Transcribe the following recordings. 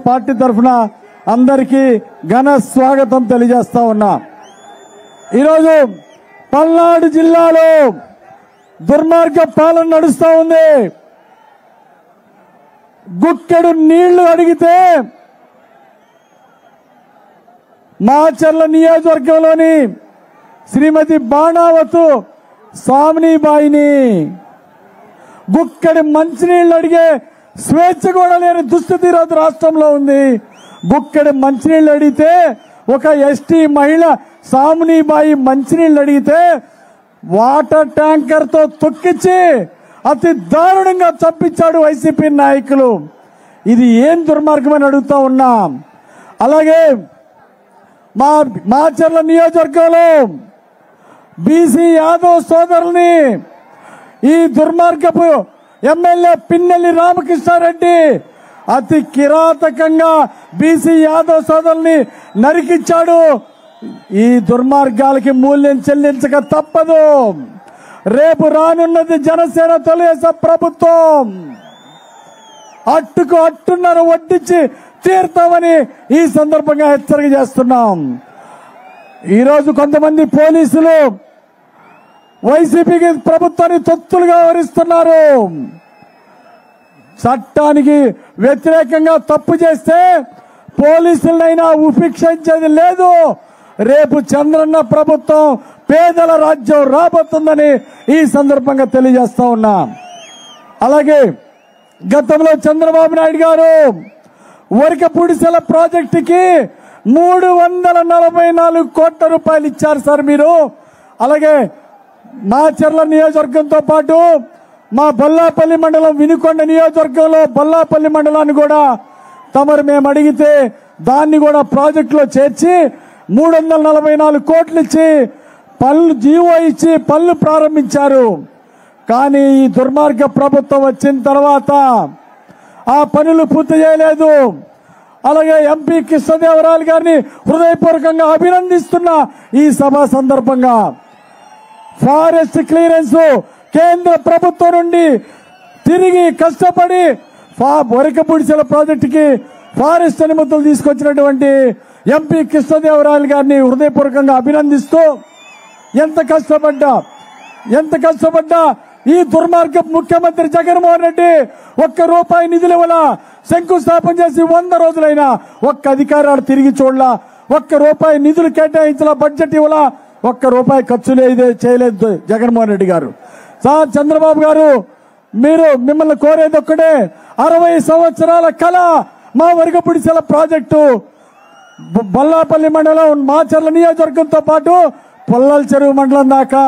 Party తరఫున అందరికీ ఘన స్వాగతం తెలియజేస్తా ఉన్నా. ఈరోజు పల్నాడు జిల్లాలో దుర్మార్గ పాలన నడుస్తా ఉంది. గుక్కెడు నీళ్లు అడిగితే మాచర్ల నియోజకవర్గంలోని శ్రీమతి బాణావతు సామినీబాయిని గుక్కడి మంచినీళ్లు అడిగే స్వేచ్ఛ కూడా లేని దుస్థితి ఈరోజు రాష్ట్రంలో ఉంది. గుక్కడి మంచినీళ్లు అడిగితే ఒక ఎస్టీ మహిళ సామినీబాయి మంచినీళ్లు అడిగితే వాటర్ ట్యాంకర్ తో తొక్కించి అతి దారుణంగా చంపించాడు వైసీపీ నాయకులు. ఇది ఏం దుర్మార్గమని అడుగుతా ఉన్నాం. అలాగే మాచర్ల నియోజకవర్గంలో బీసీ యాదవ్ సోదరుల్ని ఈ దుర్మార్గపు ఎమ్మెల్యే పిన్నెల్లి రామకృష్ణారెడ్డి అతి కిరాతకంగా బీసీ యాదవ్ సోదరుల్ని నరికించాడు. ఈ దుర్మార్గాలకి మూల్యం చెల్లించక తప్పదు. రేపు రానున్నది జనసేన తెలుగుదేశం ప్రభుత్వం. అట్టుకు అట్టున్నర వడ్డించి తీర్తామని ఈ సందర్భంగా హెచ్చరిక చేస్తున్నాం. ఈరోజు కొంతమంది పోలీసులు వైసీపీకి ప్రభుత్వాన్ని తొత్తులుగా వ్యవహరిస్తున్నారు. చట్టానికి వ్యతిరేకంగా తప్పు చేస్తే పోలీసులైనా ఉపేక్షించేది లేదు. రేపు చంద్రన్న ప్రభుత్వం పేదల రాజ్యం రాబోతుందని ఈ సందర్భంగా తెలియజేస్తా ఉన్నా. అలాగే గతంలో చంద్రబాబు నాయుడు గారు వరకపూడిసెల ప్రాజెక్టుకి 344 కోట్ల రూపాయలు ఇచ్చారు సార్ మీరు. అలాగే మాచర్ల నియోజకవర్గంతో పాటు మా బొల్లాపల్లి మండలం వినుకొండ నియోజకవర్గంలో బొల్లాపల్లి మండలాన్ని కూడా తమరు మేము అడిగితే దాన్ని కూడా ప్రాజెక్టులో చేర్చి 344 కోట్లు ఇచ్చి పనులు జీవో ఇచ్చి పనులు ప్రారంభించారు. కానీ ఈ దుర్మార్గ ప్రభుత్వం వచ్చిన తర్వాత ఆ పనులు పూర్తి చేయలేదు. అలాగే ఎంపీ కృష్ణదేవరాయలు గారిని హృదయపూర్వకంగా అభినందిస్తున్న ఈ సభ సందర్భంగా ఫారెస్ట్ క్లియరెన్స్ కేంద్ర ప్రభుత్వం నుండి తిరిగి కష్టపడి వరకపూడిసెల ప్రాజెక్టుకి ఫారెస్ట్ అనుమతులు తీసుకొచ్చినటువంటి ఎంపీ కృష్ణదేవరాయలు గారిని హృదయపూర్వకంగా అభినందిస్తూ ఎంత కష్టపడ్డా ఈ దుర్మార్గ ముఖ్యమంత్రి జగన్మోహన్ రెడ్డి ₹1 నిధులు ఇవ్వలా. శంకుస్థాపన చేసి 100 రోజులైనా ఒక్క అధికారాలు తిరిగి చూడలా. ₹1 నిధులు కేటాయించలా, బడ్జెట్ ఇవ్వలా, ₹1 ఖర్చు చేయలేదు జగన్మోహన్ రెడ్డి గారు. సార్ చంద్రబాబు గారు మిమ్మల్ని కోరేది ఒక్కడే, 60 సంవత్సరాల కళ మా వరకపూడిసెల ప్రాజెక్టు బొల్లాపల్లి మండలం మాచర్ల నియోజకవర్గంతో పాటు పొల్లల చెరువు మండలం దాకా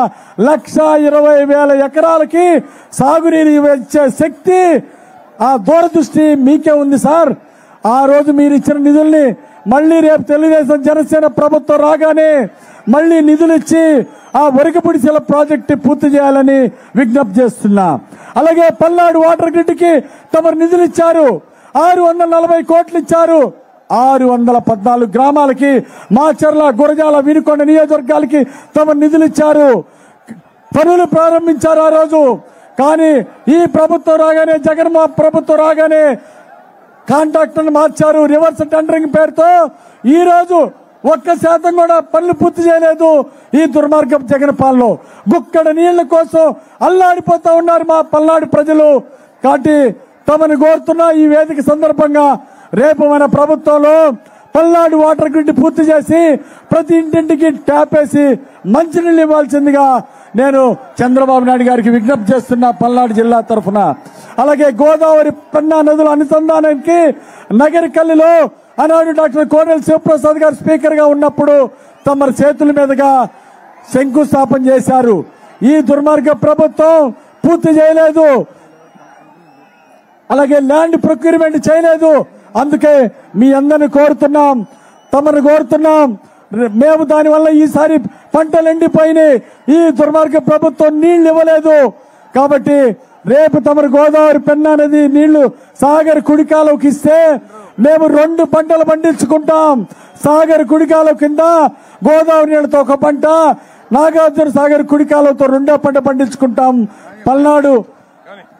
1,20,000 ఎకరాలకి సాగునీరు ఇచ్చే శక్తి ఆ దూరదృష్టి మీకే ఉంది సార్. ఆ రోజు మీరు ఇచ్చిన నిధుల్ని మళ్లీ రేపు తెలుగుదేశం జనసేన ప్రభుత్వం రాగానే మళ్లీ నిధులు ఇచ్చి ఆ వరకపూడిసెల ప్రాజెక్టు పూర్తి చేయాలని విజ్ఞప్తి చేస్తున్నా. అలాగే పల్నాడు వాటర్ గ్రిడ్కి తమరు నిధులు ఇచ్చారు, 640 కోట్లు ఇచ్చారు. 614 గ్రామాలకి మాచర్ల గురజాల వినుకొండ నియోజకవర్గాలకి తమ నిధులు ఇచ్చారు, పనులు ప్రారంభించారు ఆ రోజు. కానీ ఈ ప్రభుత్వం రాగానే జగన్మోహన్ ప్రభుత్వం రాగానే కాంట్రాక్టర్ని మార్చారు రివర్స్ టెండరింగ్ పేరుతో. ఈ రోజు 1% కూడా పనులు పూర్తి చేయలేదు. ఈ దుర్మార్గం జగన్ పాలనలో గుక్కడ నీళ్ల కోసం అల్లాడిపోతా ఉన్నారు మా పల్నాడు ప్రజలు. కాబట్టి తమను కోరుతున్న ఈ వేదిక సందర్భంగా రేపు మన ప్రభుత్వంలో పల్నాడు వాటర్ గ్రిడ్ పూర్తి చేసి ప్రతి ఇంటింటికి ట్యాప్ వేసి మంచినీళ్ళు ఇవ్వాల్సిందిగా నేను చంద్రబాబు నాయుడు గారికి విజ్ఞప్తి చేస్తున్నా పల్నాడు జిల్లా తరఫున. అలాగే గోదావరి పెన్నా నదుల అనుసంధానానికి నగరికల్లిలో ఆనాడు డాక్టర్ కోడెల శివప్రసాద్ గారు స్పీకర్ గా ఉన్నప్పుడు తమ చేతుల మీదుగా శంకుస్థాపన చేశారు. ఈ దుర్మార్గ ప్రభుత్వం పూర్తి చేయలేదు. అలాగే ల్యాండ్ ప్రొక్యూర్మెంట్ చేయలేదు. అందుకే మీ అందరిని కోరుతున్నాం, తమను కోరుతున్నాం. మేము దానివల్ల ఈసారి పంటలు ఎండిపోయినాయి. ఈ దుర్మార్గ ప్రభుత్వం నీళ్లు ఇవ్వలేదు. కాబట్టి రేపు తమరు గోదావరి పెన్నా నది నీళ్లు సాగర్ కుడికాలువకి ఇస్తే మేము 2 పంటలు పండించుకుంటాం. సాగర్ కుడికాలువ కింద గోదావరి నీళ్లతో ఒక పంట, నాగార్జున సాగర్ కుడికాలువతో 2వ పంట పండించుకుంటాం. పల్నాడు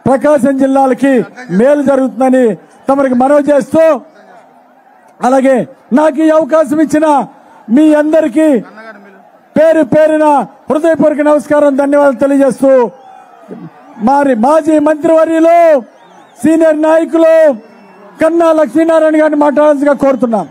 ప్రకాశం జిల్లాలకి మేలు జరుగుతుందని తమరికి మనవి చేస్తూ అలాగే నాకు ఈ అవకాశం ఇచ్చిన మీ అందరికీ పేరు పేరున హృదయపూర్వక నమస్కారం, ధన్యవాదాలు తెలియజేస్తూ మాజీ మంత్రివర్యులు సీనియర్ నాయకులు కన్నా లక్ష్మీనారాయణ గారిని మాట్లాడాల్సిందిగా కోరుతున్నాం.